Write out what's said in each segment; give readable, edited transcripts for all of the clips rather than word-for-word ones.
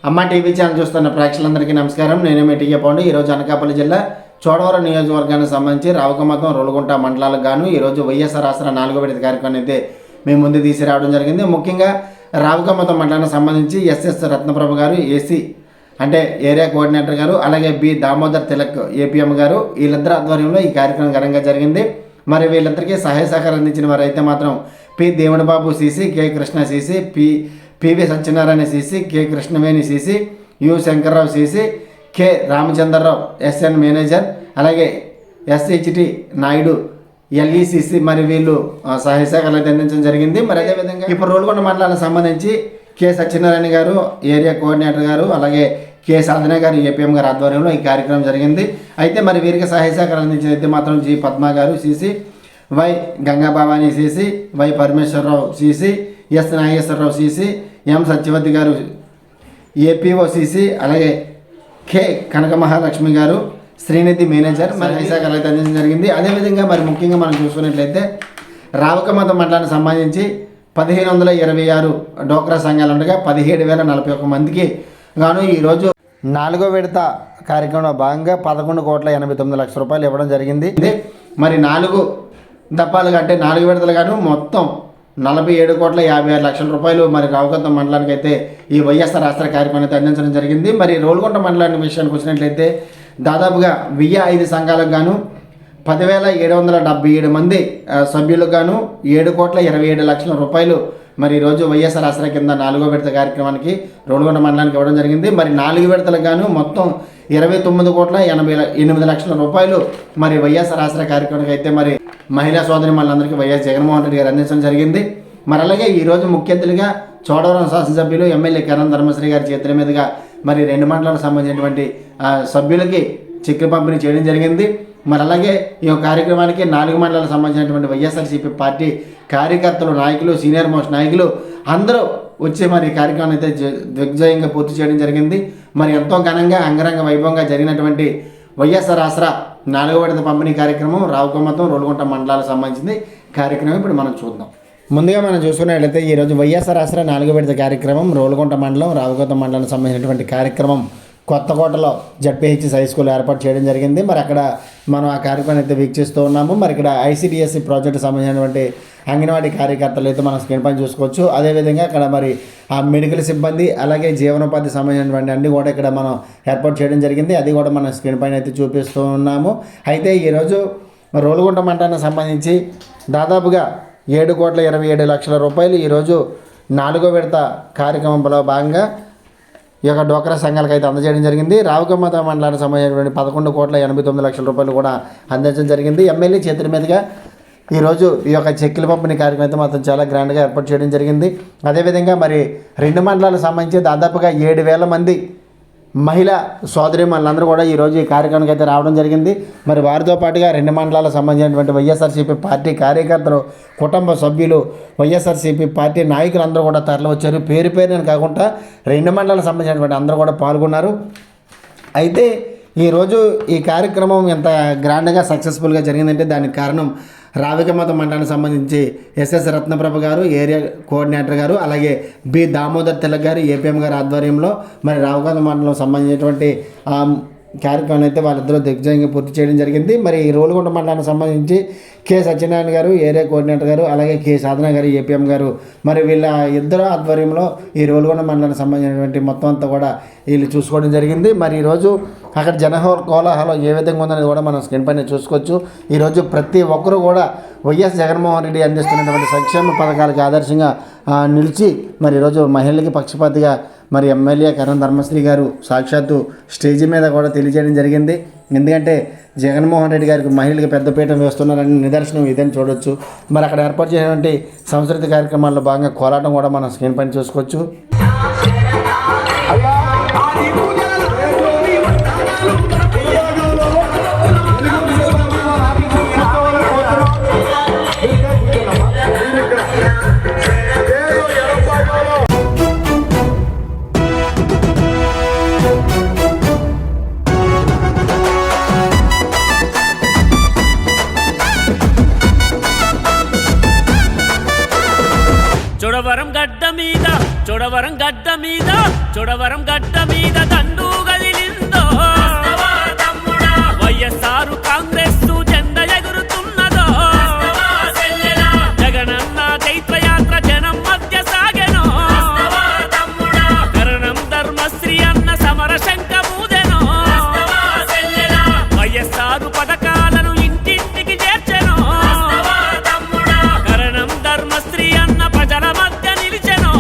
అమ్మ TV channel చూస్తున్న ప్రేక్షకులందరికీ నమస్కారం. నేను మీ టీకే పౌండ్. ఈరోజు అనకాపల్లి జిల్లా చోడవరం నియోజకవర్గానికి సంబంధించి రావుకమతం, రోలుగుంట మండలాలకు గాను ఈరోజు వైఎస్ఆర్ ఆసరా 4వ విడత కార్యక్రమాన్ని అయితే మేము ముందు తీసుకురావడం జరిగింది. ముఖ్యంగా రావుకమతం మండలానికి సంబంధించి ఎస్ఎస్ రత్నప్రభ గారు ఏసీ అంటే ఏరియా కోఆర్డినేటర్ గారు, అలాగే బి దామోదర్ తిలక్ ఏపీఎం గారు, వీళ్ళిద్దరి ఆధ్వర్యంలో ఈ కార్యక్రమం ఘనంగా జరిగింది. మరి వీళ్ళందరికీ సహాయ సహకారం అందించిన వారు అయితే మాత్రం P Devudibabu CC, K Krishna CC, PV Satyanarayana CC, K Krishnaveni CC, U Shankarrao CC, K Ramachandrarao SN manager, అలాగే ఎస్హెచ్టి నాయుడు ఎల్ఈసిసి, మరి వీళ్ళు సహాయ సహకారాలు అయితే అందించడం జరిగింది. మరి అదేవిధంగా ఇప్పుడు రోలుగొండ మండలానికి సంబంధించి కె సత్యనారాయణ గారు ఏరియా కోఆర్డినేటర్ గారు, అలాగే కె సాధన గారు ఏపీఎం గారు ఆధ్వర్యంలో ఈ కార్యక్రమం జరిగింది. అయితే మరి వీరికి సహాయ సహకారం అందించిన అయితే మాత్రం జి పద్మ గారు CC, Y Gangabhavani CC, Y Parameswararao CC, S Nageswararao CC, M Satyavathi గారు ఏపీఓ సిసి, అలాగే కె కనక మహాలక్ష్మి గారు శ్రీనిధి మేనేజర్ మరి సహాయసహకారాలు అయితే అందించడం జరిగింది. అదేవిధంగా మరి ముఖ్యంగా మనం చూసుకున్నట్లయితే రావుకమతం మండలానికి సంబంధించి 1526 డోక్రా సంఘాలు ఉండగా 17,041 మందికి గాను ఈరోజు 4వ విడత కార్యక్రమంలో భాగంగా 11,89,00,000 రూపాయలు ఇవ్వడం జరిగింది. మరి 4 దప్పాలుగా అంటే 4 విడతలు గాను మొత్తం 47,56,00,000 రూపాయలు మరి రావుకమతం మండలానికి అయితే ఈ వైఎస్ఆర్ ఆసరా కార్యక్రమం అయితే అందించడం జరిగింది. మరి రోలుగుంట మండలానికి విషయానికి వచ్చినట్లయితే దాదాపుగా 1005 సంఘాలకు గాను 10,777 మంది సభ్యులకు గాను 7,27,00,000 రూపాయలు మరి ఈరోజు వైఎస్ఆర్ ఆసరా కింద 4వ విడత కార్యక్రమానికి రోలుగొండ మండలానికి ఇవ్వడం జరిగింది. మరి 4 విడతలకు గాను మొత్తం 29,88,00,000 రూపాయలు మరి వైఎస్ఆర్ ఆసరా కార్యక్రమానికి అయితే మరి మహిళా సోదరి మనందరికీ వైఎస్ జగన్మోహన్ రెడ్డి గారు అందించడం జరిగింది. మరి అలాగే ఈరోజు ముఖ్య అతిథిగా చోడవరం శాసనసభ్యులు ఎమ్మెల్యే కరణం ధర్మశ్రీ గారి చేతుల మీదుగా మరి 2 మండలాలకు సంబంధించినటువంటి సభ్యులకి చెక్కులు పంపిణీ చేయడం జరిగింది. మరి అలాగే ఈ కార్యక్రమానికి 4 మండలాలకు సంబంధించినటువంటి వైఎస్ఆర్సీపీ పార్టీ కార్యకర్తలు, నాయకులు, సీనియర్ మోస్ట్ నాయకులు అందరూ వచ్చి మరి కార్యక్రమాన్ని అయితే దిగ్విజయంగా పూర్తి చేయడం జరిగింది. మరి ఎంతో ఘనంగా అంగరంగ వైభవంగా జరిగినటువంటి వైఎస్ఆర్ ఆసరా 4వ విడత పంపిణీ కార్యక్రమం రావుకమతం, రోలుగుంట మండలాలకు సంబంధించింది కార్యక్రమం ఇప్పుడు మనం చూద్దాం. ముందుగా మనం చూసుకున్నట్లయితే ఈరోజు వైఎస్ఆర్ ఆసరా 4వ విడత కార్యక్రమం రోలుగుంట మండలం, రావుకమతం మండలానికి సంబంధించినటువంటి కార్యక్రమం కొత్తకోటలో జడ్పీహెచ్ఎస్ హై స్కూల్ ఏర్పాటు చేయడం జరిగింది. మరి అక్కడ మనం ఆ కార్యక్రమాన్ని అయితే వీక్షిస్తూ ఉన్నాము. మరి ఇక్కడ ఐసిడిఎస్సి ప్రాజెక్టు సంబంధించినటువంటి అంగన్వాడీ కార్యకర్తలు అయితే మనం స్క్రీన్ పైన చూసుకోవచ్చు. అదేవిధంగా ఇక్కడ మరి ఆ మెడికల్ సిబ్బంది, అలాగే జీవనోపాధి సంబంధించినటువంటి అన్ని కూడా ఇక్కడ మనం ఏర్పాటు చేయడం జరిగింది. అది కూడా మనం స్క్రీన్ పైన అయితే చూపిస్తూ ఉన్నాము. అయితే ఈరోజు రోలుగుంట మండలానికి సంబంధించి దాదాపుగా 7,27,00,000 రూపాయలు ఈరోజు 4వ విడత కార్యక్రమంలో భాగంగా ఈ యొక్క డోక్రా సంఘాలకు అయితే అందజేయడం జరిగింది. రావుకమతం మండలానికి సంబంధించినటువంటి 11,89,00,000 రూపాయలు కూడా అందించడం జరిగింది. ఎమ్మెల్యే చేతుల మీదుగా ఈరోజు ఈ యొక్క చెక్కుల పంపిణీ కార్యక్రమం అయితే మాత్రం చాలా గ్రాండ్గా ఏర్పాటు చేయడం జరిగింది. అదేవిధంగా మరి 2 మండలాలకు సంబంధించి దాదాపుగా 7,000 మంది మహిళా సోదరీమణులందరూ కూడా ఈరోజు ఈ కార్యక్రమానికి అయితే రావడం జరిగింది. మరి వారితో పాటుగా 2 మండలాలకు సంబంధించినటువంటి వైఎస్ఆర్సీపీ పార్టీ కార్యకర్తలు, కుటుంబ సభ్యులు, వైఎస్ఆర్సీపీ పార్టీ నాయకులందరూ కూడా తరలి వచ్చారు. పేరు పేరుని కాకుండా 2 మండలాలకు సంబంధించినటువంటి అందరూ కూడా పాల్గొన్నారు. అయితే ఈరోజు ఈ కార్యక్రమం ఎంత గ్రాండ్గా సక్సెస్ఫుల్గా జరిగిందంటే దానికి కారణం రావుకమతం మండలానికి సంబంధించి ఎస్ఎస్ రత్నప్రభ గారు ఏరియా కోఆర్డినేటర్ గారు, అలాగే బి దామోదర్ తిలక్ గారు ఏపీఎం గారు ఆధ్వర్యంలో మరి రావుకమతం మండలం సంబంధించినటువంటి కార్యక్రమం అయితే వాళ్ళిద్దరూ దిగ్విజయంగా పూర్తి చేయడం జరిగింది. మరి ఈ రోలుగుంట మండలానికి సంబంధించి కె సత్యనారాయణ గారు ఏరియా కోఆర్డినేటర్ గారు, అలాగే కె సాధన గారు ఏపీఎం గారు, మరి వీళ్ళ ఇద్దరు ఆధ్వర్యంలో ఈ రోలుగుంట మండలానికి సంబంధించినటువంటి మొత్తం అంతా కూడా వీళ్ళు చూసుకోవడం జరిగింది. మరి ఈరోజు అక్కడ కోలాహలం ఏ విధంగా ఉందనేది కూడా మనం స్క్రీన్ పైన చూసుకోవచ్చు. ఈరోజు ప్రతి ఒక్కరూ కూడా వైఎస్ జగన్మోహన్ రెడ్డి అందిస్తున్నటువంటి సంక్షేమ పథకాలకు ఆదర్శంగా నిలిచి మరి ఈరోజు మహిళలకి పక్షపాతిగా మరి ఎమ్మెల్యే కరణం ధర్మశ్రీ గారు సాక్షాత్తు స్టేజీ మీద కూడా తెలియజేయడం జరిగింది. ఎందుకంటే జగన్మోహన్ రెడ్డి గారికి మహిళలకు పెద్దపీఠం వేస్తున్నారని నిదర్శనం ఇదని చూడొచ్చు. మరి అక్కడ ఏర్పాటు చేసినటువంటి సాంస్కృతిక కార్యక్రమాల్లో భాగంగా కోలాటం కూడా మనం స్క్రీన్ పైన చూసుకోవచ్చు. చోడవరం గడ్డ మీద చోడవరం గడ్డ మీద దండు గదిలిందో వైఎస్ఆర్ కాంగ్రెస్ జెండా ఎగురుతున్నదో జగనన్న చైత్రయాత్ర జనం మధ్య సాగెనో కరణం ధర్మశ్రీ అన్న సమర శంఖమూదెనో వైఎస్ఆర్ పథకాలను ఇంటింటికి చేర్చెనో కరణం ధర్మశ్రీ అన్న ప్రజల మధ్య నిలిచెనో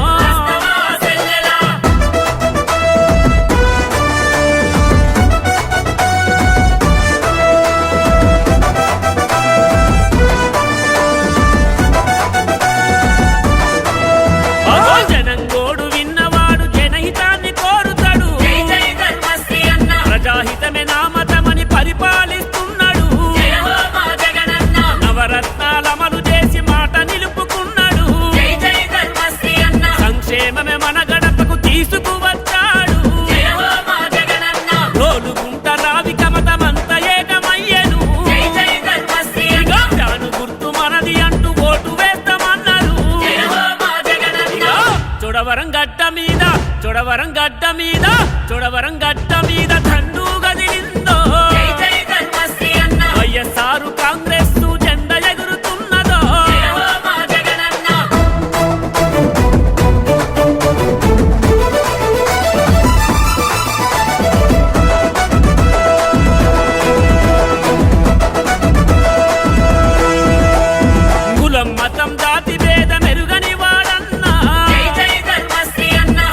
జనంగోడు విన్నవాడు జనహితాన్ని కోరుతాడు ప్రజాహితమే నామతమని పరిపాలిస్తున్నాడు నవరత్నాల అమలు చేసి మాట నిలుపుకున్నాడు సంక్షేమమే మన గడపకు తీసుకువచ్చాడు రోలుగుంట రావిక మతమంత ఏకమయ్యను ఫ్యాను గుర్తు మనది అంటూ ఓటు వేస్తామన్నారు చోడవరం గడ్డ మీద చోడవరం గడ్డ మీద చోడవరం గడ్డ మీద దండు గదిలిందో వైఎస్ఆర్ కాంగ్రెస్ జెండా ఎగురుతున్నదో కులం మతం జాతి భేద మెరుగని వాడన్నా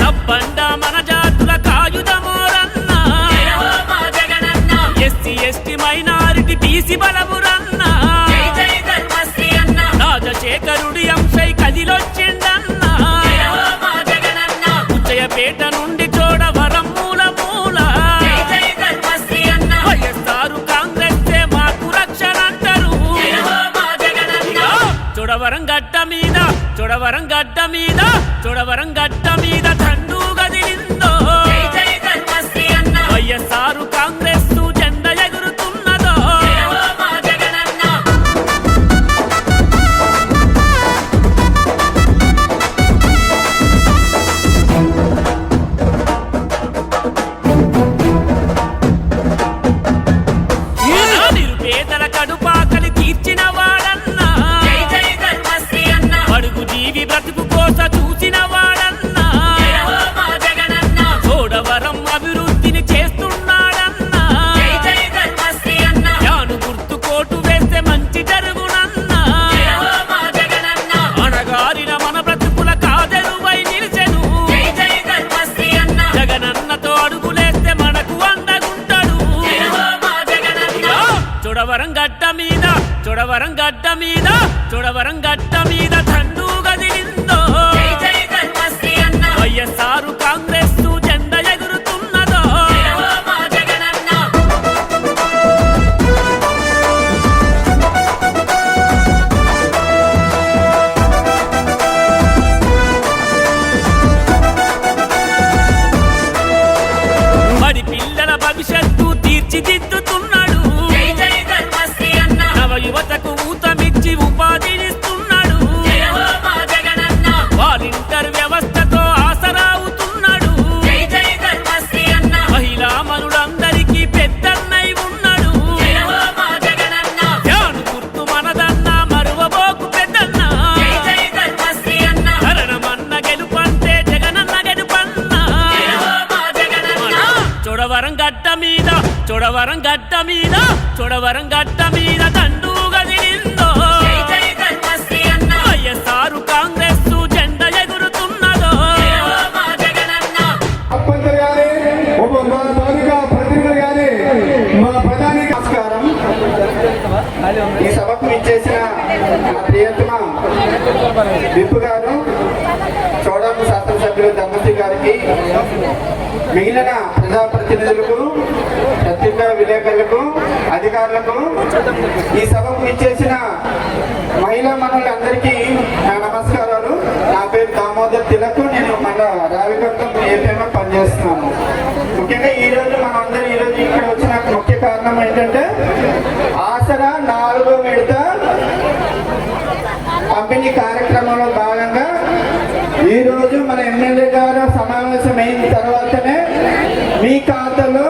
తప్పండ మన జాతుల కాయుధమోరన్నా ఎస్సీ ఎస్టీ మైనారిటీ బీసీ బలమురన్నా రాజశేఖరుడి అంశై కదిలొచ్చిండన్నా ఉచ్చయపేట నుండి చోడవరం మూల మూల వైఎస్ఆర్ కాంగ్రెస్ మాకు రక్షణ అంటారు చోడవరం గడ్డ మీద చోడవరం గడ్డ మీద చోడవరం గడ్డ మీద దండు గదిలిందో వైఎస్ఆర్ కాంగ్రెస్ జెండా ఎగురుతున్నదో నిరుపేదల కడుపాకలి తీర్చిన వాడన్నా అడుగు జీవి బ్రతుకు కోస చూసిన వాడన్నా చోడవరం అభివృద్ధిని చేస్తున్నాడన్నా యాను గుర్తు కోటు వేస్తే మంచి జరుగునన్నా అణగారిన మన బ్రతుకుల కాదెరువై నిలిచెను జగనన్నతో అడుగులేస్తే మనకు అండగుంటాడు చోడవరం గడ్డ మీద చోడవరం గడ్డ మీద చోడవరం గడ్డ మీద దండు గదిలిందో వైఎస్ఆర్ కాంగ్రెస్ జెండా ఎగురుతున్నదో బడి పిల్లల భవిష్యత్తు తీర్చిదిద్దుతున్నాడు నవ యువతకు ఊతమిచ్చి ఉపాధినిస్తున్నాడు వాలంటీర్ వ్యవస్థతో ఆసరా అవుతున్నాడు మహిళా మనులందరికీ పెద్దన్నై ఉన్నాడు యాను గుర్తు మనదన్న మరువబోకు పెద్దన్న కరణమన్న గెలుపంటే జగనన్న గెలుపన్నా చోడవరం గడ్డ మీద చోడవరం గడ్డ మీద చోడవరం గడ్డ మీద దండు గదిలిందో వైఎస్ఆర్ కాంగ్రెస్ జెండా ఎగురుతున్నదో నమస్కారం. ఈ సభకు ఇచ్చేసిన ప్రియతమ విప్ గారు చోడవరం శాసనసభ్యులు ధర్మశ్రీ గారికి, మిగిలిన ప్రజాప్రతినిధులకు, పత్రికా విలేకరులకు, అధికారులకు, ఈ సభకు ఇచ్చేసిన మహిళా మనులందరికీ నా నమస్కారాలు. నా పేరు దామోదర్ తిలక్. నేను మన రావికొండం ఏపీలో పనిచేస్తున్నాను. ముఖ్యంగా ఈరోజు మనందరూ ఈరోజు ఇక్కడ వచ్చిన ముఖ్య కారణం ఏంటంటే ఆసరా 4వ విడత పంపిణీ కార్యక్రమంలో భాగంగా ఈరోజు మన ఎమ్మెల్యే గారు సమావేశం అయిన తర్వాత మీ ఖాతాలో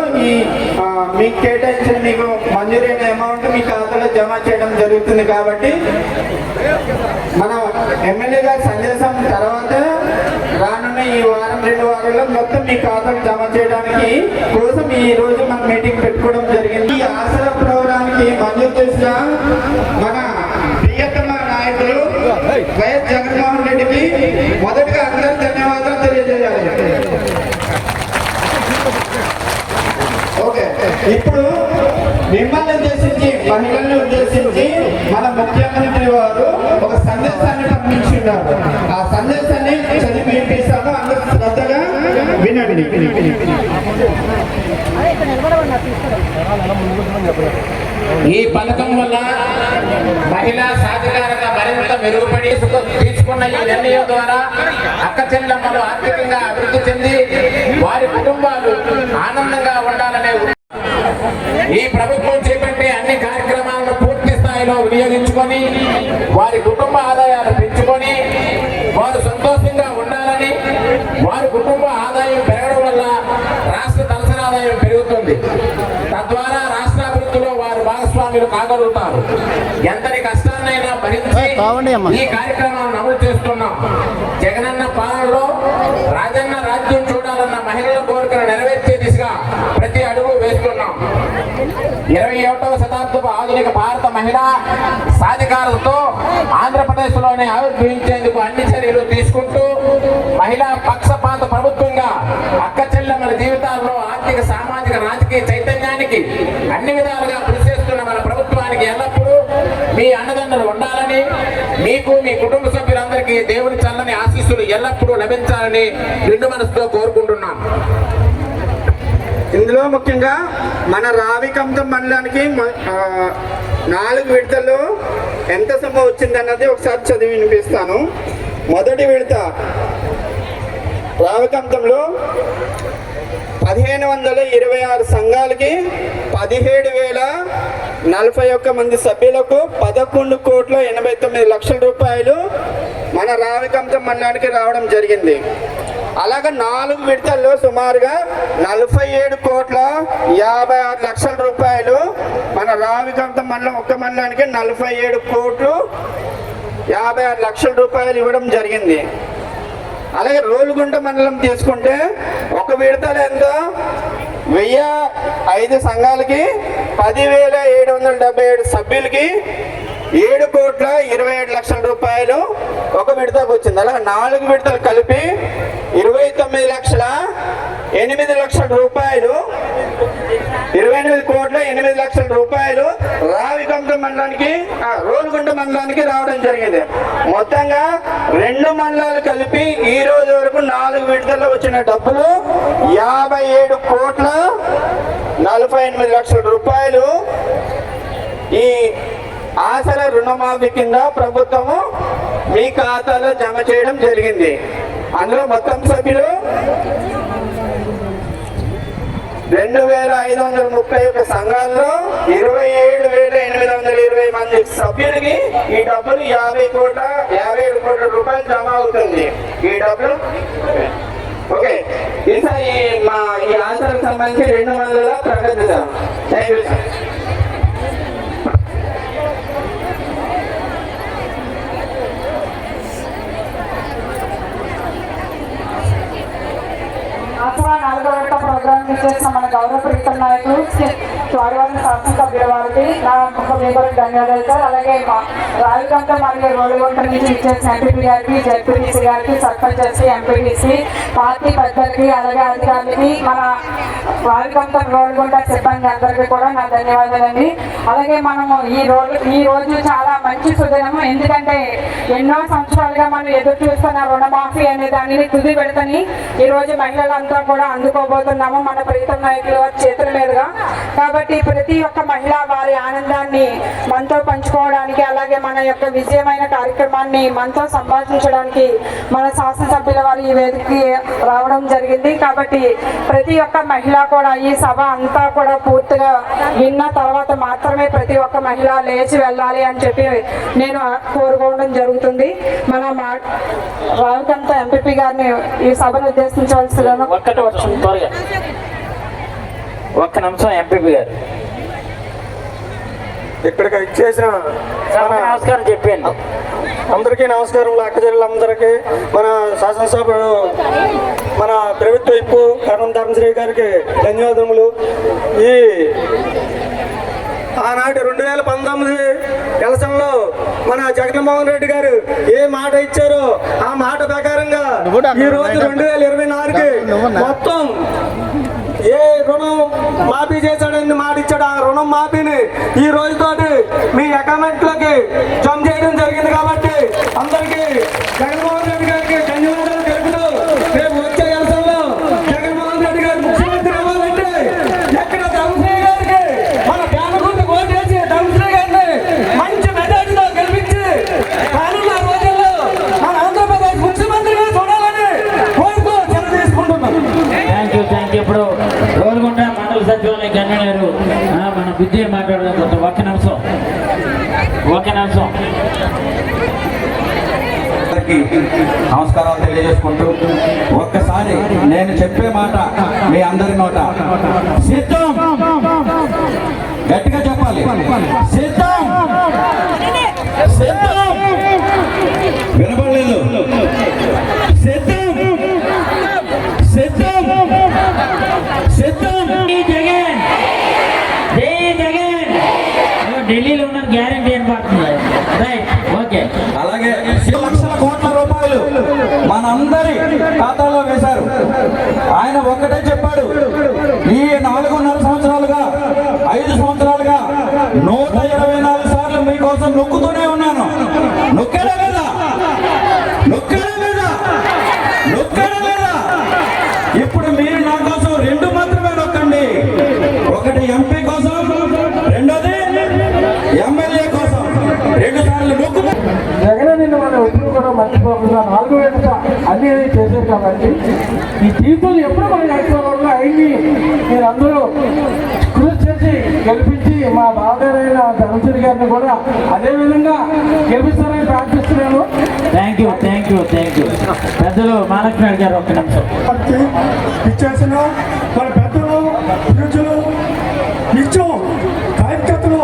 మీకు కేటాయించిన మీకు మంజూరైన అమౌంట్ మీ ఖాతాలో జమ చేయడం జరుగుతుంది. కాబట్టి మన ఎమ్మెల్యే గారి సందేశం తర్వాత రానున్న ఈ వారం 2 వారాల్లో మొత్తం మీ ఖాతాలు జమ చేయడానికి కోసం ఈ రోజు మనం మీటింగ్ పెట్టుకోవడం జరిగింది. ఈ ఆసరా ప్రోగ్రాంకి మంజూరు చేసిన మన ప్రియతమ నాయకులు వైఎస్ జగన్మోహన్ రెడ్డికి మొదటగా అందరూ ధన్యవాదాలు తెలియజేయాలి. ఓకే, ఇప్పుడు మిమ్మల్ని ఉద్దేశించి, మహిళల్ని ఉద్దేశించి మన ముఖ్యమంత్రి వారు ఒక సందేశాన్ని పంపించున్నారు. ఆ సందేశాన్ని చదివి వినిపిస్తాను, అందరూ శ్రద్ధగా వినండి. ఈ పథకం వల్ల మహిళా సాధికారత మరింత మెరుగుపడి తీసుకున్న ఈ నిర్ణయం ద్వారా అక్క చెల్లెమ్మలు ఆర్థికంగా అభివృద్ధి చెంది వారి కుటుంబాలు ఆనందంగా ఉండాలనే ఈ ప్రభుత్వం చేపట్టే అన్ని కార్యక్రమాలను పూర్తి స్థాయిలో వినియోగించుకొని వారి కుటుంబ ఆదాయాలు పెంచుకొని వారు సంతోషంగా ఉండాలని, వారి కుటుంబ ఆదాయం పెరగడం వల్ల రాష్ట్ర తలసరి ఆదాయం పెరుగుతుంది. తద్వారా రాష్ట్ర అభివృద్ధిలో వారు భాగస్వాములు కాగలుగుతారు. ఎంతటి కష్టాన్నైనా భరించి ఈ కార్యక్రమాలను అమలు చేస్తున్నాం. జగనన్న పాలనలో రాజన్న రాజ్యం చూడాలన్న మహిళల కోరికను నెరవేర్చే దిశగా ప్రతి అడుగు వేస్తున్నాం. 21వ శతాబ్దపు ఆధునిక భారత మహిళా సాధికారతతో ఆంధ్రప్రదేశ్ లోనే ఆవిర్భవించేందుకు అన్ని చర్యలు తీసుకుంటూ మహిళా పక్షపాత ప్రభుత్వంగా అక్క చెల్లెమ్మల జీవితాల్లో ఆర్థిక, సామాజిక, రాజకీయ చైతన్యానికి అన్ని విధాలుగా కృషి చేస్తున్న మన ప్రభుత్వానికి ఎల్లప్పుడూ మీ అండదండలు ఉండాలని, మీకు మీ కుటుంబ సభ్యులందరికీ దేవుని చల్లని ఆశీస్సులు ఎల్లప్పుడూ లభించాలని నిండు మనసుతో కోరుకుంటున్నాం. ఇందులో ముఖ్యంగా మన రావికంఠం మండలానికి 4 విడతల్లో ఎంత సొమ్ము వచ్చిందన్నది ఒకసారి చదివి వినిపిస్తాను. మొదటి విడత రావికంఠంలో 1526 సంఘాలకి 17,041 మంది సభ్యులకు 11,89,00,000 రూపాయలు మన రావికంఠం మండలానికి రావడం జరిగింది. అలాగే 4 విడతల్లో సుమారుగా 47,56,00,000 రూపాయలు మన రావికంఠం మండలం ఒక్క మండలానికి 47,56,00,000 రూపాయలు ఇవ్వడం జరిగింది. అలాగే రోలుగుంట మండలం తీసుకుంటే ఒక విడతలు ఎంత 1,005 సంఘాలకి 10,777 సభ్యులకి 7,27,00,000 రూపాయలు ఒక విడతకు వచ్చింది. అలాగే 4 విడతలు కలిపి 29,08,00,000 రూపాయలు 28,08,00,000 రూపాయలు రావికంఠం మండలానికి, రోలుగుంట మండలానికి రావడం జరిగింది. మొత్తంగా 2 మండలాలు కలిపి ఈ రోజు వరకు 4 విడతల్లో వచ్చిన డబ్బులు 57,48,00,000 రూపాయలు ఈ ఆసరా రుణమాఫీ కింద ప్రభుత్వము మీ ఖాతాలో జమ చేయడం జరిగింది. అందులో మొత్తం సభ్యులు 2,531 సంఘాల్లో 27,820 మంది సభ్యులకి ఈ డబ్బులు 57 కోట్ల రూపాయలు జమ అవుతుంది. ఈ డబ్బులు ఓకే. ఈసారి మా ఈ ఆసరాకు సంబంధించి 2 మండల ప్రకటించాం. Thank you sir. ఆసరా 4వ విడత ప్రోగ్రాం చేసిన మన గౌరవ ప్రీతం నాయకులు వారి శాసనసభ్యుల వారికి నా హృదయపూర్వక ధన్యవాదాలు సార్. అలాగే రావికంఠం మరియు రోలుగుంట నుంచి ఇచ్చేసిన ఎంపీపీ గారికి, జెడ్పీటీసీ గారికి, సర్పంచ్, ఎంపీటీసీ, పార్టీ పెద్దలకి, అలాగే అధికారులకి, మన రావికంఠం రోలుగుంట సిబ్బంది అందరికీ కూడా నా ధన్యవాదాలండి. అలాగే మనము ఈ రోజు చాలా మంచి సుదినము. ఎందుకంటే ఎన్నో సంవత్సరాలుగా మనం ఎదురు చూస్తున్న రుణమాఫీ అనే దానిని తుది పెడతని ఈ రోజు మహిళలంతా కూడా అందుకోబోతున్నాము మన ప్రీతం నాయకుల చేతుల మీదుగా. కాబట్టి ప్రతి ఒక్క మహిళ వారి ఆనందాన్ని మనతో పంచుకోవడానికి, అలాగే మన యొక్క విజయమైన కార్యక్రమాన్ని మనతో సంభాషించడానికి మన శాసనసభ్యుల వారు ఈ వేదికకి రావడం జరిగింది. కాబట్టి ప్రతి ఒక్క మహిళ కూడా ఈ సభ అంతా కూడా పూర్తిగా విన్న తర్వాత మాత్రమే ప్రతి ఒక్క మహిళ లేచి వెళ్ళాలి అని చెప్పి నేను కోరుకోవడం జరుగుతుంది. మన రావికంఠం ఎంపీపీ గారిని ఈ సభను ఉద్దేశించవలసిన ఒక్కటి వచ్చింది త్వరగా ఒక్క నిమిషం ఎంపీపీ గారు ఇక్కడికి ఇచ్చేసిన నమస్కారం చెప్పండి. అందరికీ నమస్కారం. అక్కచెల్లెలందరికీ మన శాసనసభ్యుడు మన ప్రభుత్వ విప్పు కరణం ధర్మశ్రీ గారికి ధన్యవాదములు. ఈ ఆనాటి 2019 ఎలక్షన్లో మన జగన్మోహన్ రెడ్డి గారు ఏ మాట ఇచ్చారో ఆ మాట ప్రకారంగా ఈ రోజు 2024కి మొత్తం ఏ రుణం మాఫీ చేశాడని మాట ఇచ్చాడు ఆ రుణం మాఫీని ఈ రోజుతోటి మీ అకౌంట్ లోకి జమ చేయడం జరిగింది. కాబట్టి అందరికీ జగన్మోహన్ రెడ్డి గారికి ధన్యవాదాలు తెలుపుతూ రేపు వచ్చే ఎలక్షన్లో జగన్మోహన్ రెడ్డి గారు ముఖ్యమంత్రి అవ్వాలంటే ఎక్కడ ధర్మశ్రీ గారికి మన పేదలకు ఓటేసి ధర్మశ్రీ గారిని మంచి మెజార్టీతో గెలిపించి రానున్న రోజుల్లో మన ఆంధ్రప్రదేశ్ ముఖ్యమంత్రిగా చూడాలని కోరుతూ సెలవు తీసుకుంటున్నాను. Thank you. ఇప్పుడు రోల్గొండ మండల సచివాలయ కన్వీనర్ మన బుద్ధి మాట్లాడదాం. ఒక్క నిమిషం. నమస్కారాలు తెలియజేసుకుంటూ ఒక్కసారి నేను చెప్పే మాట మీ అందరి నోట సిద్ధం గట్టిగా చెప్పాలి. సిద్ధం సిద్ధం వినపడలేదు. సిద్ధం సిద్ధం సిద్ధం. జగన్ జై జగన్. ఢిల్లీలో ఉన్న గ్యారంటీ అని పడుతుంది. Right, okay. అలాగే 100 లక్షల కోట్ల రూపాయలు మనందరి ఖాతాలో వేశారు. ఆయన ఒక్కటే చెప్పాడు, ఈ 4.5 సంవత్సరాలుగా 5 సంవత్సరాలుగా 124 సార్లు మీకోసం నొక్కుతూనే ఉన్నాను. నొక్కడా లేదా? నొక్కడా లేదా? నొక్కడా లేదా? ఇప్పుడు మీరు నా కోసం 2 మాత్రమే నొక్కండి. ఒకటి ఎంపీ కోసం, రెండోది ఎమ్మెల్యే కోసం. 2 సార్లు నొక్కు. జగన్ నిన్న మనం ఎప్పుడు కూడా మర్చిపోకుండా 4 వేల అన్ని చేశారు. కాబట్టి ఈ జీవితంలో ఎప్పుడు మనం నడుచుకోవడంలో అయింది మీరు అందరూ కృషి చేసి గెలిపించి మా బావగారైన ధర్మశ్రీ గారిని కూడా అదే విధంగా గెలిపిస్తారని ప్రార్థిస్తున్నాను. Thank you. పెద్దలు మహాలక్ష్మి గారు ఒక్క నిమిషం. ఇచ్చేసిన మన పెద్దలు పూజలు నిత్యం కార్యకర్తలు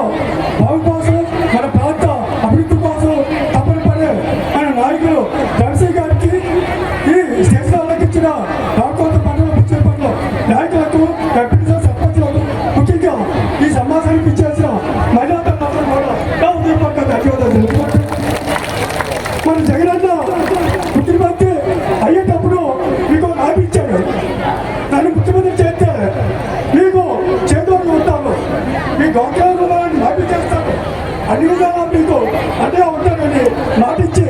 బాగు కోసం మన ప్రాంత అభివృద్ధి కోసం తప్పని పడే మన నాయకులు ధర్మశ్రీ గారికి ఈ స్టేషన్లకు ఇచ్చిన రామకోట పండుగ పిచ్చేపట్లో నాయకులకు ఎంపీటీసీ సర్పంచులకు ముఖ్యంగా ఈ సమాజానికి ఇచ్చేసిన మహిళా తల్లులకు కూడా నా ఉదయపూర్వక ధన్యవాదాలు తెలుపుకుంటూ మన జగనన్న ముఖ్యమంత్రి అయ్యేటప్పుడు మీకు హామీ ఇచ్చాడు. నన్ను ముఖ్యమంత్రి చేస్తే మీకు చేతులకు ఉంటాను, మీ గౌరవ హామీ చేస్తాను, అన్ని విధాలా మీకు అదే ఉంటానని మాటిచ్చి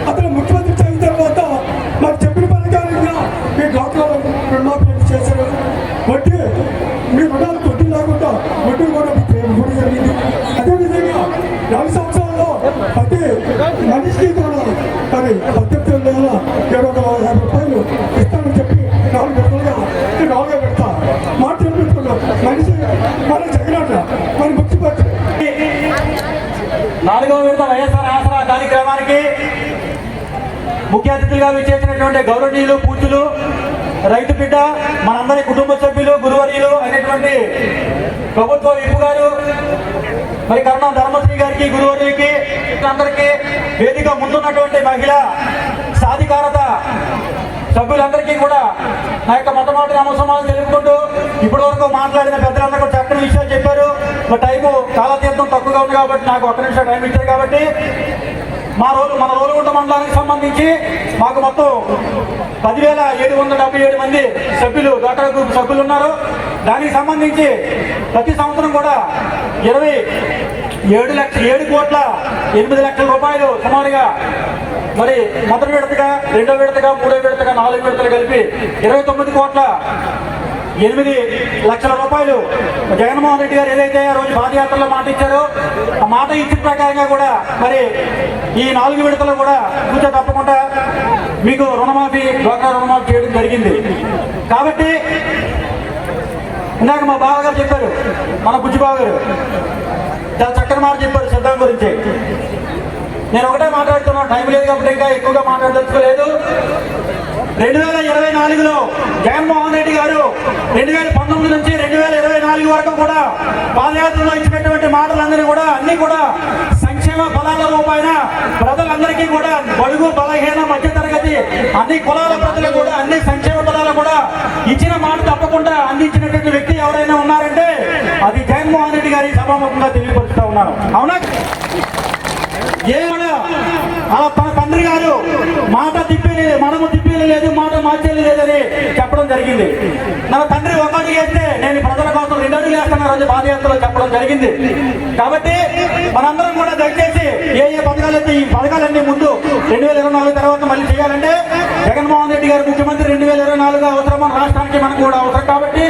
అతను ముఖ్యమంత్రి చేసిన తర్వాత మాకు చెప్పిన ప్రకారంగా మీ గౌరవ రుణమాఫీ చేశారు. వడ్డీ మీ రుణాలు వడ్డీ లేకుండా వడ్డీ కూడా కూడా జరిగింది. అదేవిధంగా 4 సంవత్సరాల్లో ప్రతి మనిషికి కూడా మరి 18,750 రూపాయలు ఇస్తానని చెప్పి 4 విడతలుగా 4 విడత మాటలు పెట్టుకున్నాం. మనిషి మన జగనన్న మన ముఖ్యమంత్రి. 4వ విడత వైఎస్ఆర్ ఆసరా కార్యక్రమానికి ముఖ్య అతిథులుగా విచ్చేసినటువంటి గౌరవనీయులు పూజ్యులు రైతు బిడ్డ మనందరి కుటుంబ సభ్యులు గురువర్యులు అయినటువంటి ప్రభుత్వ విప్పు గారు మరి కరణం ధర్మశ్రీ గారికి గురువర్యులకి అందరికీ వేదిక ముందున్నటువంటి మహిళా సాధికారత సభ్యులందరికీ కూడా నా యొక్క మొట్టమొదటి నమస్కారాలు తెలుపుకుంటూ ఇప్పటి వరకు మాట్లాడిన పెద్దలందరూ కూడా చక్కని విషయాలు చెప్పారు. టైము కాలతీర్థం తక్కువగా ఉంది కాబట్టి నాకు 1 నిమిషం టైం ఇచ్చారు. కాబట్టి మన రోలుగుంట మండలానికి సంబంధించి మాకు మొత్తం 10,777 మంది సభ్యులు డాక్టర్ గ్రూప్ సభ్యులు ఉన్నారు. దానికి సంబంధించి ప్రతి సంవత్సరం కూడా 7 కోట్ల 8 లక్షల రూపాయలు సుమారుగా మరి మొదటి విడతగా, 2వ విడతగా, 3వ విడతగా, 4 విడతలు కలిపి 29 కోట్ల 8 లక్షల రూపాయలు జగన్మోహన్ రెడ్డి గారు ఏదైతే ఆ రోజు పాదయాత్రలో మాట ఇచ్చారో ఆ మాట ఇచ్చిన ప్రకారంగా కూడా మరి ఈ 4 విడతలు కూడా కూర్చో తప్పకుండా మీకు రుణమాఫీ, డ్వాక్రా రుణమాఫీ చేయడం జరిగింది. కాబట్టి ఇందాక మా బావగారు చెప్పారు, మన బుజ్జిబావ గారు చాలా చక్కని మాట చెప్పారు సిద్ధం గురించి. నేను ఒకటే మాట్లాడుతున్నాను, టైం లేదు కాబట్టి ఇంకా ఎక్కువగా మాట్లాడదలుచుకోలేదు. 2024లో జగన్మోహన్ రెడ్డి గారు 2019 నుంచి 2024 వరకు కూడా పాదయాత్రలో ఇచ్చినటువంటి మాటలందరూ కూడా అన్ని కూడా సంక్షేమ ఫలాల రూపాయన ప్రజలందరికీ కూడా బడుగు బలహీన మధ్యతరగతి అన్ని కులాల ప్రజలు కూడా అన్ని సంక్షేమ ఫలాలు కూడా ఇచ్చిన మాట తప్పకుండా అందించినటువంటి వ్యక్తి ఎవరైనా ఉన్నారంటే అది జగన్మోహన్ రెడ్డి గారి సభాముఖంగా తెలియపరుస్తూ ఉన్నారు. అవునా? ఏమన్నా అలా తన తండ్రి గారు మాట మనము తిప్పేది లేదు, మాట మార్చేది లేదని చెప్పడం జరిగింది. నా తండ్రి ఒక అడుగు వేస్తే నేను ప్రజల కోసం 2 అడుగులు వేస్తున్న రోజు పాదయాత్రలో చెప్పడం జరిగింది. కాబట్టి మనందరం కూడా దయచేసి ఏ పథకాలు అయితే ఈ పథకాలన్నీ ముందు 2024 తర్వాత మళ్ళీ చేయాలంటే జగన్మోహన్ రెడ్డి గారు ముఖ్యమంత్రి 2024 అవసరం, మన రాష్ట్రానికి మనకు కూడా అవసరం. కాబట్టి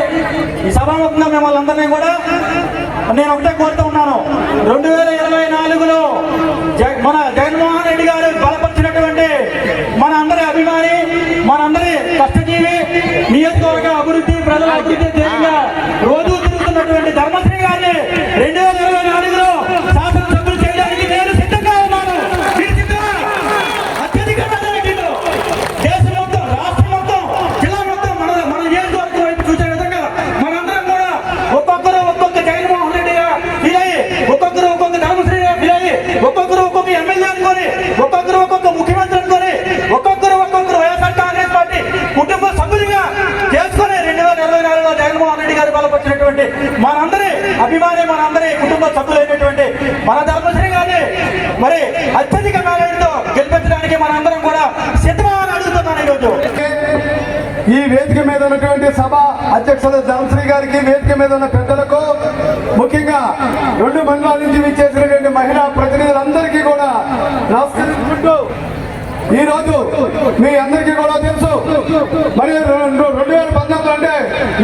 ఈ సభాముఖంగా మిమ్మల్ని అందరినీ కూడా నేను ఒకటే కోరుతూ ఉన్నాను, 2024లో మన జగన్మోహన్ రెడ్డి గారు బలపరిచినటువంటి మన అందరి అభిమాని, మనందరి కష్టజీవి, నియోజకవర్గ అభివృద్ధి, ప్రజల అభివృద్ధి ధ్యేయంగా రోజు తిరుగుతున్నటువంటి ధర్మశ్రీ గారిని 2024లో శాసనసభ్యులు చేయడానికి నేను సిద్ధంగా ఉన్నాను. మీరు సిద్ధమా? అత్యధిక మెజారిటీలో దేశం మొత్తం, రాష్ట్రం మొత్తం, జిల్లా మొత్తం మన నియోజకవర్గం వైపు చూసే విధంగా మనందరం కూడా ఒక్కొక్కరు ఒక్కొక్క జగన్మోహన్ రెడ్డిగా ఫీల్ అయ్యి, ఒక్కొక్కరు ఒక్కొక్క ధర్మశ్రీగా ఫీల్ అయ్యి, ఒక్కొక్కరు ఒక్కొక్క ఎమ్మెల్యే అనుకొని, ఒక్కొక్కరు ఒక్కొక్క ముఖ్యమంత్రి అనుకొని, ఒక్కొక్కరు వైఎస్ఆర్ కాంగ్రెస్ పార్టీ కుటుంబ సభ్యులుగా చేసుకుని 2024లో జగన్మోహన్ రెడ్డి గారు బలపరిచినటువంటి మనందరి అభిమాని, మనందరి కుటుంబ సభ్యులైనటువంటి మన ధర్మశ్రీ గారిని మరి అత్యధిక మేరతో గెలిపించడానికి మనందరం కూడా సిద్ధమని అడుగుతున్నాను. ఈరోజు ఈ వేదిక మీద ఉన్నటువంటి సభ అధ్యక్షులు ధర్మశ్రీ గారికి, వేదిక మీద ఉన్న పెద్దలకు, ముఖ్యంగా 2 మండలాల నుంచి విచ్చేసినటువంటి మహిళా ప్రతినిధులందరికీ కూడా నమస్కరించుకుంటూ, ఈ రోజు మీ అందరికీ కూడా తెలుసు, మరి 2014 అంటే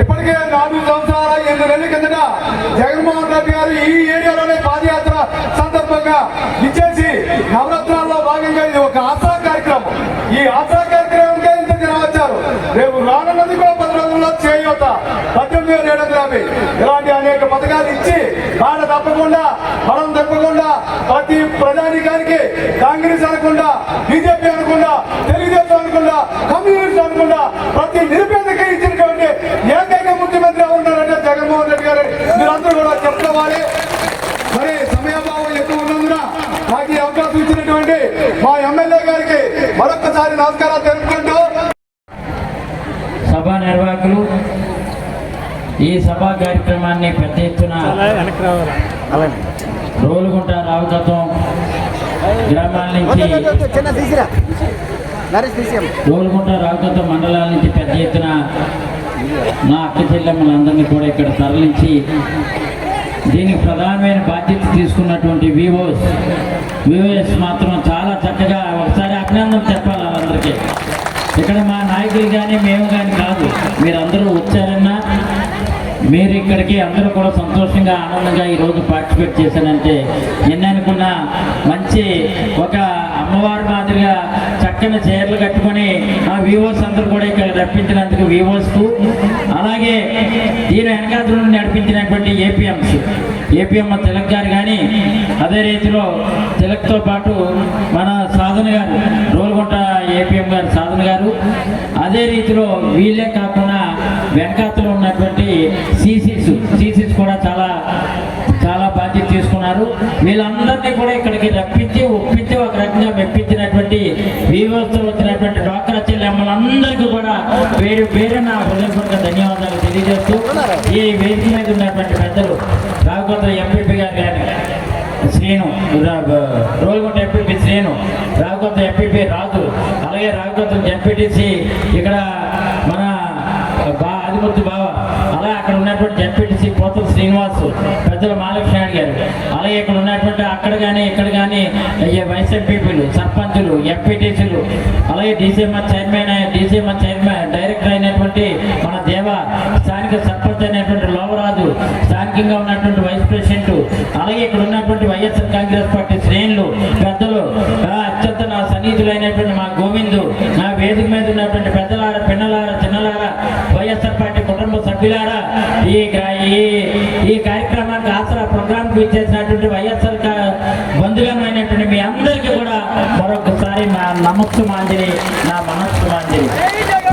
ఇప్పటికే 4 సంవత్సరాల 8 నెలల కిందట జగన్మోహన్ రెడ్డి గారు ఈ ఏరియాలోనే పాదయాత్ర సందర్భంగా ఇచ్చేసి నవరత్నాల్లో భాగంగా ఇది ఒక ఆసరా కార్యక్రమం. ఈ ఆసరా కార్యక్రమంగా ఇంత జనం వచ్చారు. రేపు రానున్నది కూడా 10 రోజుల్లో చేయూత 18,750 ఇలాంటి అనేక పథకాలు ఇచ్చి బాధ తప్పకుండా, బలం తప్పకుండా ప్రతి ప్రజానికానికి కాంగ్రెస్ అనకుండా, బీజేపీ అనకుండా, తెలుగుదేశం అనకుండా, కమ్యూనిస్ట్ అనకుండా ప్రతి నిరుపేదకి ఇచ్చినటువంటి ఏకైక ముఖ్యమంత్రి ఉన్నారంటే జగన్మోహన్ రెడ్డి గారు. మీరందరూ కూడా చెప్పుకోవాలి. మరి సమయాభావం ఎక్కువ ఉన్నందున నాకు ఈ అవకాశం ఇచ్చినటువంటి మా ఎమ్మెల్యే గారికి మరొకసారి నమస్కారాలు తెలుపుకుంటూ, సభా నిర్వాహకులు ఈ సభా కార్యక్రమాన్ని పెద్ద ఎత్తున రోలుగుంట, రావుగతం గ్రామాల నుంచి, రోలుగుంట, రావుగతం మండలాల నుంచి పెద్ద ఎత్తున నా అక్క చెల్లెమ్మలందరినీ కూడా ఇక్కడ తరలించి దీనికి ప్రధానమైన బాధ్యత తీసుకున్నటువంటి వివోఎస్ మాత్రం చాలా చక్కగా ఒకసారి అభినందన చెప్పాలి వాళ్ళందరికీ. ఇక్కడ మా నాయకులు కానీ మేము కానీ కాదు, మీరందరూ వచ్చారన్నా మీరు ఇక్కడికి అందరూ కూడా సంతోషంగా ఆనందంగా ఈరోజు పార్టిసిపేట్ చేశానంటే నిన్న అనుకున్న మంచి ఒక అమ్మవారి మాదిరిగా చక్కని చీరలు కట్టుకొని ఆ వివోస్ అందరూ కూడా ఇక్కడ రప్పించినందుకు వివోస్కు, అలాగే దీని వెనకాల నడిపించినటువంటి ఏపీఎం తిలక్ గారు కానీ, అదే రీతిలో తిలక్తో పాటు మన సాధన గారు, రోల్గుంట ఏపీఎం గారు సాధన గారు, అదే రీతిలో వీళ్ళే కాకుండా వెనకాతలో ఉన్నటువంటి సీసీస్ కూడా చాలా చాలా బాధ్యత తీసుకున్నారు. వీళ్ళందరినీ కూడా ఇక్కడికి రప్పించి ఒప్పించి ఒక రకంగా మెప్పించినటువంటి వివోస్తో వచ్చినటువంటి డ్వాక్రా చెల్లెమ్మలందరికీ కూడా పేరు నా హృదయపూర్వక ధన్యవాదాలు తెలియజేస్తూ, ఈ వేదిక మీద ఉన్నటువంటి పెద్దలు రావుగతం ఎంపీపీ గారు కానీ శ్రీను, రోల్గుంట ఎంపీపీ శ్రీను, రావుగతం ఎంపీపీ రాజు, అలాగే రావుగతం ఎంపీటీసీ ఇక్కడ మన ఆదిమూర్తి బావ, అలాగే అక్కడ ఉన్నటువంటి జడ్పీటీసీ పోతల శ్రీనివాసు, పెద్దల మహాలక్ష్మి గారు, అలాగే ఇక్కడ ఉన్నటువంటి అక్కడ కానీ ఇక్కడ కానీ వైస్ ఎంపీపీలు, సర్పంచులు, ఎంపీటీసీలు, అలాగే డీసీఎంఆర్ చైర్మన్ డైరెక్టర్ అయినటువంటి మన దేవ, స్థానిక సర్పంచ్ అయినటువంటి లోవరాజు, స్థానికంగా ఉన్నటువంటి వైస్ ప్రెసిడెంట్, అలాగే ఇక్కడ ఉన్నటువంటి వైఎస్ఆర్ కాంగ్రెస్ పార్టీ శ్రేణులు, పెద్దలు, అత్యంత నా సన్నిహితులైనటువంటి మా గోవిందు, నా వేదిక మీద ఉన్నటువంటి పెద్దలారా, పిన్నలారా, చిన్నలారా, వైఎస్ఆర్ పార్టీ కుటుంబ సభ్యులారా, ఈ కార్యక్రమానికి ఆసరా ప్రోగ్రాంకి ఇచ్చేసినటువంటి వైఎస్ఆర్ బంధువులైనటువంటి మీ అందరికీ కూడా మరొకసారి నా నమస్సుమాంజలి, నా మనస్సుమాంజలి.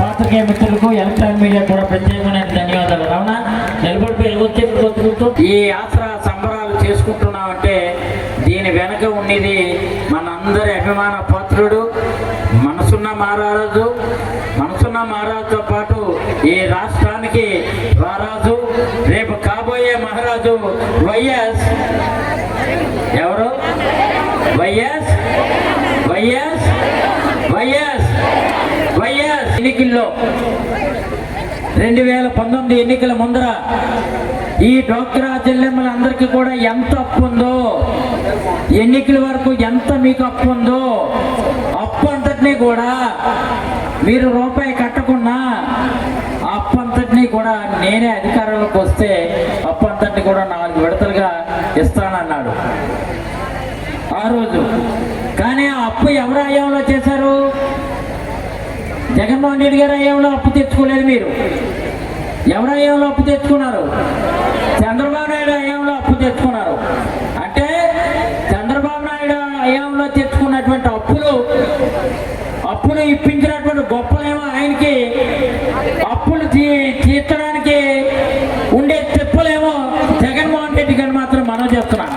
పాత్రికేయ మిత్రులకు, ఎలక్ట్రానిక్ మీడియా కూడా ప్రత్యేకమైన ధన్యవాదాలు. రావునా నిలబడిపోయి చేసి బతుకుతూ ఈ ఆసరా సంబరాలు చేసుకుంటున్నామంటే దీని వెనక ఉన్నది మనందరి అభిమాన పాత్రుడు మనసున్న మహారాజు. మనసున్న మహారాజుతో పాటు ఈ రాష్ట్రానికి రారాజు, రేపు కాబోయే మహారాజు వైఎస్. ఎవరు? YS YS YS YS. ఎన్నికల్లో 2019 ఎన్నికల ముందర ఈ డ్వాక్రా చెల్లెమ్మలందరికీ కూడా ఎంత అప్పు ఉందో, ఎన్నికల వరకు ఎంత మీకు అప్పు ఉందో, అప్పు అంతటినీ కూడా మీరు రూపాయి కట్టకుండా అప్పు అంతటినీ కూడా నేనే అధికారంలోకి వస్తే అప్పు అంతటినీ కూడా 4 విడతలుగా ఇస్తానన్నాడు ఆ రోజు. కానీ ఆ అప్పు ఎవరు హయాంలో చేశారు? జగన్మోహన్ రెడ్డి గారు హయాంలో అప్పు తెచ్చుకోలేదు. మీరు ఎవరు హయాంలో అప్పు తెచ్చుకున్నారు? చంద్రబాబు నాయుడు హయాంలో అప్పు తెచ్చుకున్నారు. అంటే చంద్రబాబు నాయుడు హయాంలో తెచ్చుకున్నటువంటి అప్పులు ఇప్పించినటువంటి గొప్పలేమో ఆయనకి, అప్పులు తీర్చడానికి ఉండే తెప్పలేమో జగన్మోహన్ రెడ్డి గారు మాత్రం మనం చేస్తున్నాం.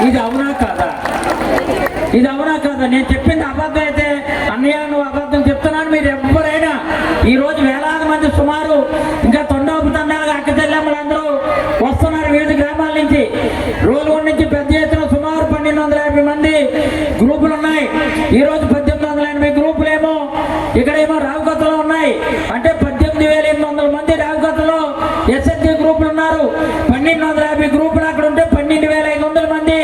ఇది అవునా కాదా? ఇది అవునా కాదా? నేను చెప్పింది అబద్ధం అయితే అన్నయ్య నువ్వు అబద్ధం చెప్తున్నాను. మీరు ఎవరైనా ఈరోజు వేలాది మంది సుమారు ఇంకా తొండోపు తండాలుగా అక్క చెల్లెమ్మలందరూ వస్తున్నారు వివిధ గ్రామాల నుంచి. రోలుగొండ నుంచి పెద్ద ఎత్తున సుమారు 1250 మంది గ్రూపులు ఉన్నాయి. ఈరోజు 1880 గ్రూపులేమో ఇక్కడేమో రావుగతలో ఉన్నాయి. అంటే 18,800 మంది రావుగతలో ఎస్ఎస్జి గ్రూపులు ఉన్నారు. 1250 గ్రూపులు అక్కడ ఉంటే 12,500 మంది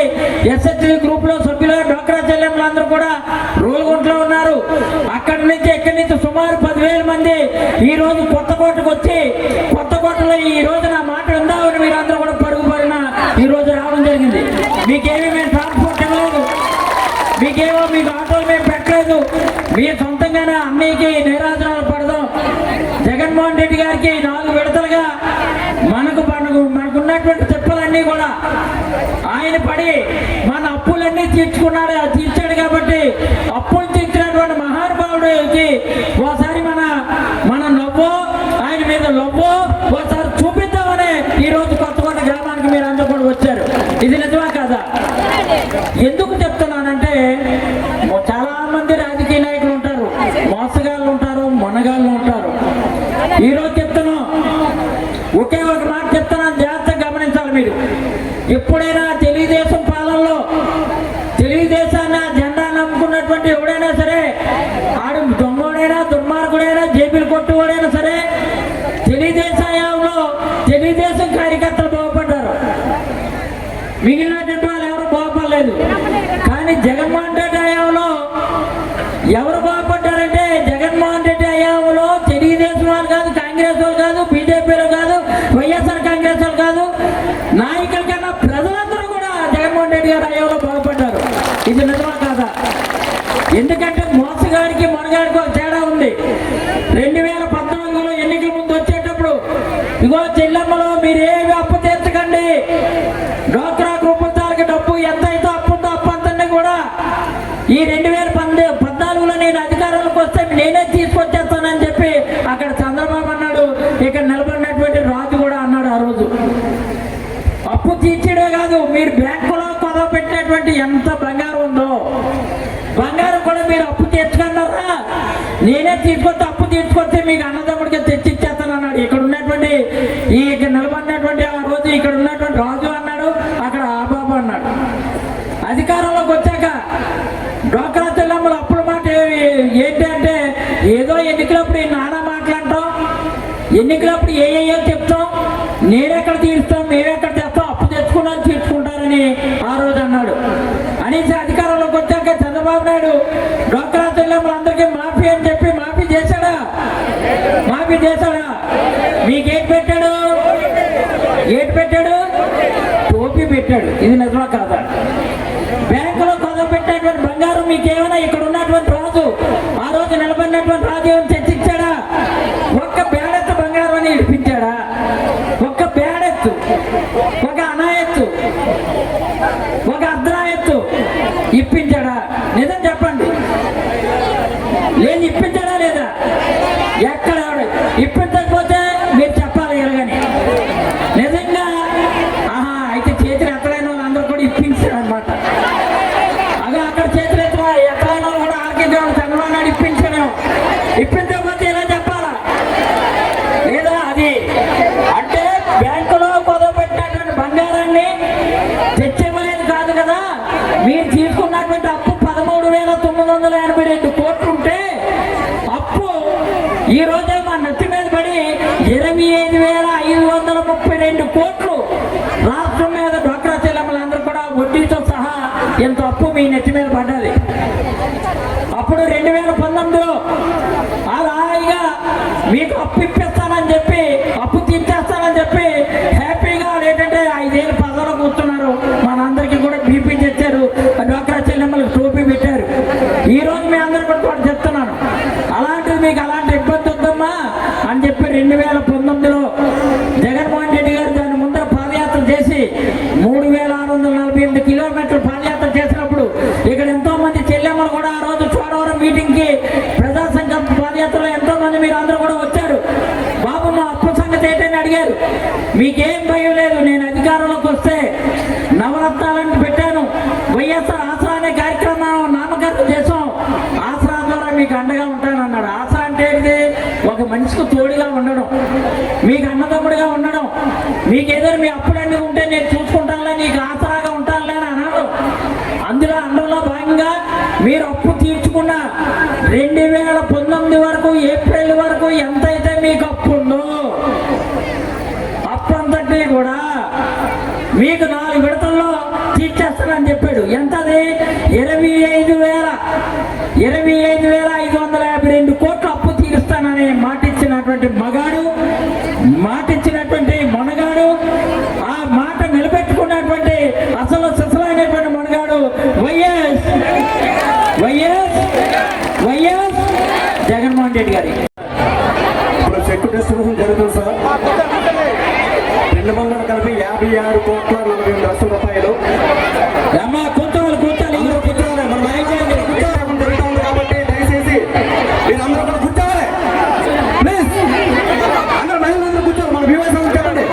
ఎస్ఎస్జి గ్రూపులో సభ్యులు డ్వాక్రా చెల్లెమ్మలందరూ కూడా రోలుగుంటలో ఉన్నారు. ఇక్కడి నుంచి సుమారు 10,000 మంది ఈ రోజు కొత్తకోటకు వచ్చి కొత్తకోటలో ఈ రోజు నా మాట ఉందామని మీరందరూ కూడా పరుగు పడిన ఈ రోజు రావడం జరిగింది. మీకేమీ మేము ట్రాన్స్పోర్ట్ ఇవ్వలేదు, మీకు ఆటోలు మేము పెట్టలేదు. మీ సొంతంగానే అన్నిటికీ నీరాజనాలు పడదాం. జగన్మోహన్ రెడ్డి గారికి 4 విడతలుగా మనకున్నటువంటి చెప్పలన్నీ కూడా ఆయన పడి మన అప్పులన్నీ తీర్చాడు కాబట్టి అప్పులు తీర్చినటువంటి మహానుభావుడికి ఓసారి మన నవ్వో ఆయన మీద నవ్వో ఓసారి చూపిద్దామని ఈ రోజు కొత్తకోట గ్రామానికి మీరు అందరూ కూడా వచ్చారు. ఇది నిజమా కాదా? ఎందుకు చెప్తున్నానంటే చాలా మంది రాజకీయ నాయకులు ఉంటారు, మోసగాళ్ళు ఉంటారు, మొనగాళ్ళు ఉంటారు. ఈరోజు చెప్తున్నాం, ఒకే ఒక మాట చెప్తున్నాను, జాగ్రత్తగా గమనించాలి మీరు. ఎప్పుడైనా తెలుగుదేశం పాలనలో తెలుగుదేశాన్ని జెండా నమ్ముకున్నటువంటి ఎవడైనా సరే, ఆడు దొంగోడైనా దుర్మార్గుడైనా జేబీలు కొట్టువాడైనా సరే, తెలుగుదేశంలో తెలుగుదేశం కార్యకర్తలు బాగుపడ్డారు, మిగిలినటువంటి వాళ్ళు ఎవరు బాగుపడలేదు. కానీ జగన్మోహన్ రెడ్డి హయాంలో ఎవరు బాగుపడ్డారంటే జగన్మోహన్ రెడ్డి హయాంలో తెలుగుదేశం వాళ్ళు కాదు, కాంగ్రెస్ వాళ్ళు కాదు, బీజేపీలో కాదు, వైఎస్ఆర్ కాంగ్రెస్ వాళ్ళు కాదు, నాయకుల కన్నా ప్రజలందరూ కూడా జగన్మోహన్ రెడ్డి గారి హయాంలో బాగుపడ్డారు. ఇది నిజమా కాదా? ఎందుకంటే మోసగాడికి మొనగాడికి ఒక తేడా ఉంది. 2014లో ఎన్నికల ముందు వచ్చేటప్పుడు ఇగో చెల్లెమ్మలో మీరు ఏమి అప్పు తీర్చకండి, డ్వాక్రా గ్రూపుల తాలూకు డబ్బు ఎంత అయితే అప్పు ఉందో అప్పు అంతనే కూడా ఈ 2014లో నేను అధికారంలోకి వస్తే నేనే తీసుకొచ్చేస్తానని చెప్పి అక్కడ చంద్రబాబు అన్నాడు, ఇక్కడ నిలబడినటువంటి రాజు కూడా అన్నాడు. ఆ రోజు అప్పు తీర్చడే కాదు, మీరు బ్యాంకులో కొదవ పెట్టినటువంటి ఎంత బంగారం ఉందో బంగారం కూడా మీరు అప్పు తీర్చుకున్నారా, నేనే తీసుకొస్తే అప్పు తీసుకొస్తే మీకు అన్నదమ్ముడికి తెచ్చిచ్చేస్తాను అన్నాడు. ఇక్కడ ఉన్నటువంటి ఇక్కడ నిలబడినటువంటి ఆ రోజు ఇక్కడ ఉన్నటువంటి రాజు అన్నాడు, అక్కడ ఆ బాబు అన్నాడు. అధికారంలోకి వచ్చాక డ్వాక్రా చెల్లెమ్మల అప్పుల మాట ఏంటి అంటే ఏదో ఎన్నికలప్పుడు ఈ నానా మాట్లాడటం, ఎన్నికలప్పుడు ఏయో చెప్తాం, నేనెక్కడ తీరుస్తాం, మేమెక్కడ తెస్తాం, అప్పు తెచ్చుకున్నాను తీర్చుకుంటారని ఆ రోజు అన్నాడు. అనేసి అధికారంలోకి వచ్చాక చంద్రబాబు నాయుడు డ్వాక్రా చెల్లెమ్మలందరికీ మాఫీ అని చెప్పి మాఫీ చేశాడా? మాఫీ చేశాడా? మీకేం పెట్టాడు? ఏటి పెట్టాడు? టోపీ పెట్టాడు. ఇది నిజమా కాదా? బ్యాంకులో కొదవ పెట్టినటువంటి బంగారం మీకేమైనా ఇక్కడ ఉన్నటువంటి రాజు ఆ రోజు నిలబడినటువంటి రాజు ఏమైనా తెచ్చిచ్చాడా? ఒక్క బేడెత్తు బంగారం అని ఇడిపించాడా? ఒక్క బేడెత్తు, ఒక అనాయత్తు, ఒక అర్ధనాయత్తు ఇప్పించాడా? నిజం చెప్పండి, లేదు ఇప్పించాడా లేదా? ఎక్కడ ఇప్పించకపోతే మీరు చెప్పాలి ఎలాగని. 25,532 కోట్లు రాష్ట్రం మీద డ్వాక్రా చెల్లెమ్మలందరూ కూడా వడ్డీతో సహా ఎంత అప్పు మీ నెత్తి మీద పడ్డది. అప్పుడు 2019లో అలాగా మీకు అప్పు ఇప్పిస్తానని చెప్పి అప్పు తీర్చేస్తానని చెప్పి హ్యాపీగా ఏంటంటే 5 ఏళ్ళు పదవిలో కూర్చున్నారు. మనందరికీ కూడా బీపీ తెచ్చారు, డ్వాక్రా చెల్లెమ్మలకు టోపీ పెట్టారు. ఈ రోజు మీ అందరూ కూడా చెప్తున్నాను, అలాంటివి మీకు అలాంటి ఇబ్బంది వద్దమ్మా అని చెప్పి 2019లో జగన్మోహన్ రెడ్డి గారు దాని ముందర పాదయాత్ర చేసి 3,648 కిలోమీటర్లు పాదయాత్ర చేసినప్పుడు ఇక్కడ ఎంతో మంది చెల్లెమ్మలు కూడా ఆ రోజు చోడవరం మీటింగ్ కి ప్రజా సంఘం పాదయాత్రలో ఎంతో మంది మీరు అందరూ కూడా వచ్చారు. బాబు మా అప్పు సంగతి ఏంటని అడిగారు. మీకేం భయం లేదు, నేను అధికారంలోకి వస్తే నవరత్నాలను పెట్టాను, వైఎస్ఆర్ ఆసరా అనే కార్యక్రమం నామకరణం చేసాం, ఆసరా ద్వారా మీకు అండగా ఉంటానన్నాడు. ఆసరా అంటే ఏంటి? ఒక మనిషికి తోడుగా ఉండడం, మీకు అన్నదమ్ముడిగా ఉండడం, మీకు ఏదైనా మీ అప్పులన్నీ ఉంటే నేను చూసుకుంటానులే, నీకు ఆసరాగా ఉంటానులే అని అన్నాడు. అందులో భాగంగా మీరు అప్పు తీర్చుకున్న 2019 వరకు ఏప్రిల్ వరకు ఎంతైతే మీకు అప్పు ఉందో అప్పు అంతటి కూడా మీకు 4 విడతల్లో తీర్చేస్తానని చెప్పాడు. ఎంతది? 25,552 కోట్లు అప్పు తీరుస్తానని మాటిచ్చినటువంటి మగాడు, మాటిచ్చినటువంటి మనగాడు, ఆ మాట నిలబెట్టుకున్నటువంటి అసలు సిసలైనటువంటి మనగాడు వైఎస్ జగన్మోహన్ రెడ్డి గారి. ఇప్పుడు చెక్కు డిస్ట్రిబ్యూషన్ జరుగుతుంది సార్. 2 మండలం కలిపి 56,40,00,000 రూపాయలు. అమ్మా కూర్చోవాలి, కూర్చోాలి, కూర్చోవాలి. మనం జరుగుతుంది కాబట్టి దయచేసి మీరు అందరూ కూడా కూర్చోవాలి ప్లీజ్. అందరూ మహిళలందరూ కూర్చోవాలి. మన వ్యూవర్స్ అందరూ చెప్పండి.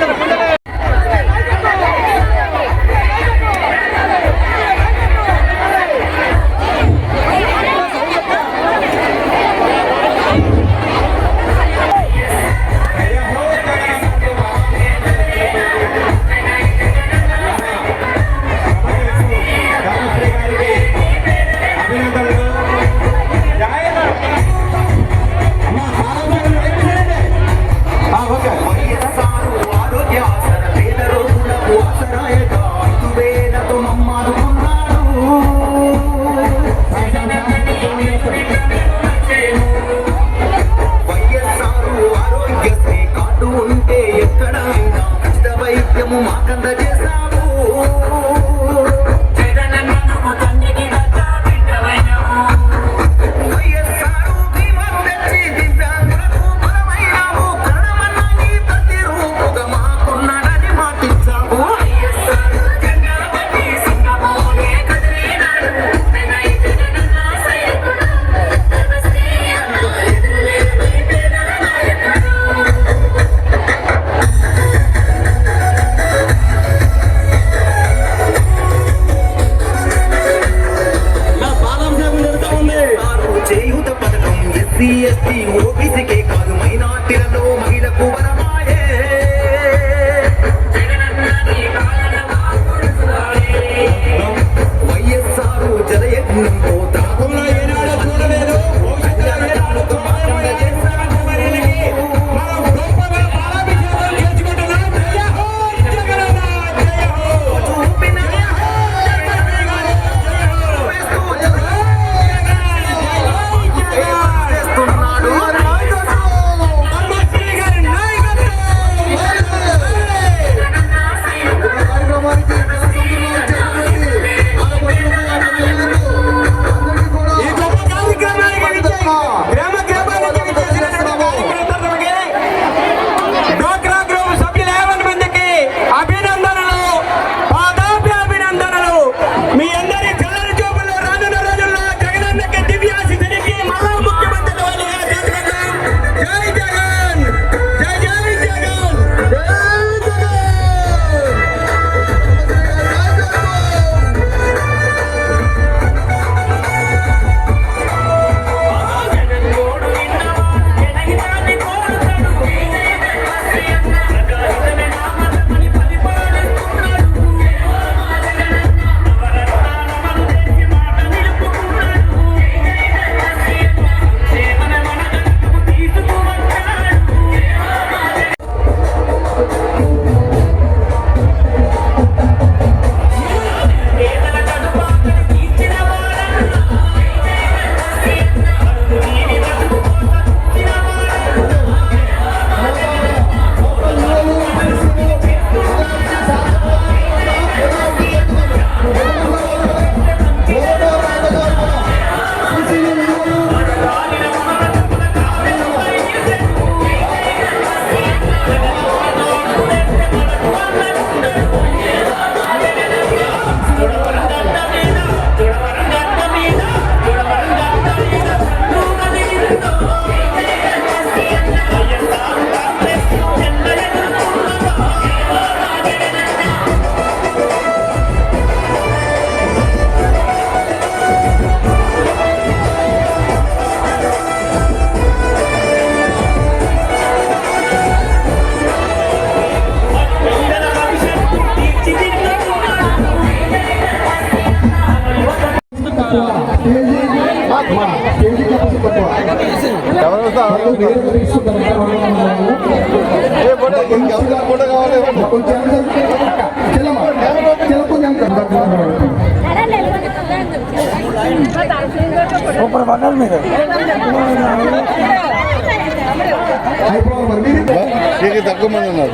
తక్కువ మంది ఉన్నారు.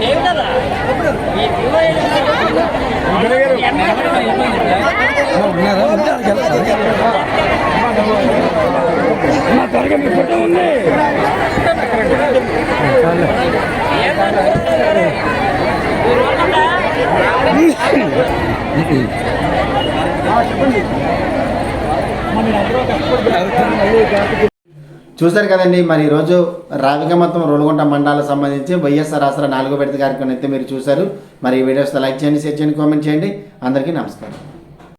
చూశారు కదండి, మరి ఈరోజు రావికమతం రోలుగుంట మండలాలకు సంబంధించి వైఎస్ఆర్ ఆసరా 4వ విడత కార్యక్రమం అయితే మీరు చూశారు. మరి ఈ వీడియోస్ లైక్ చేయండి, షేర్ చేయండి, కామెంట్ చేయండి. అందరికీ నమస్కారం.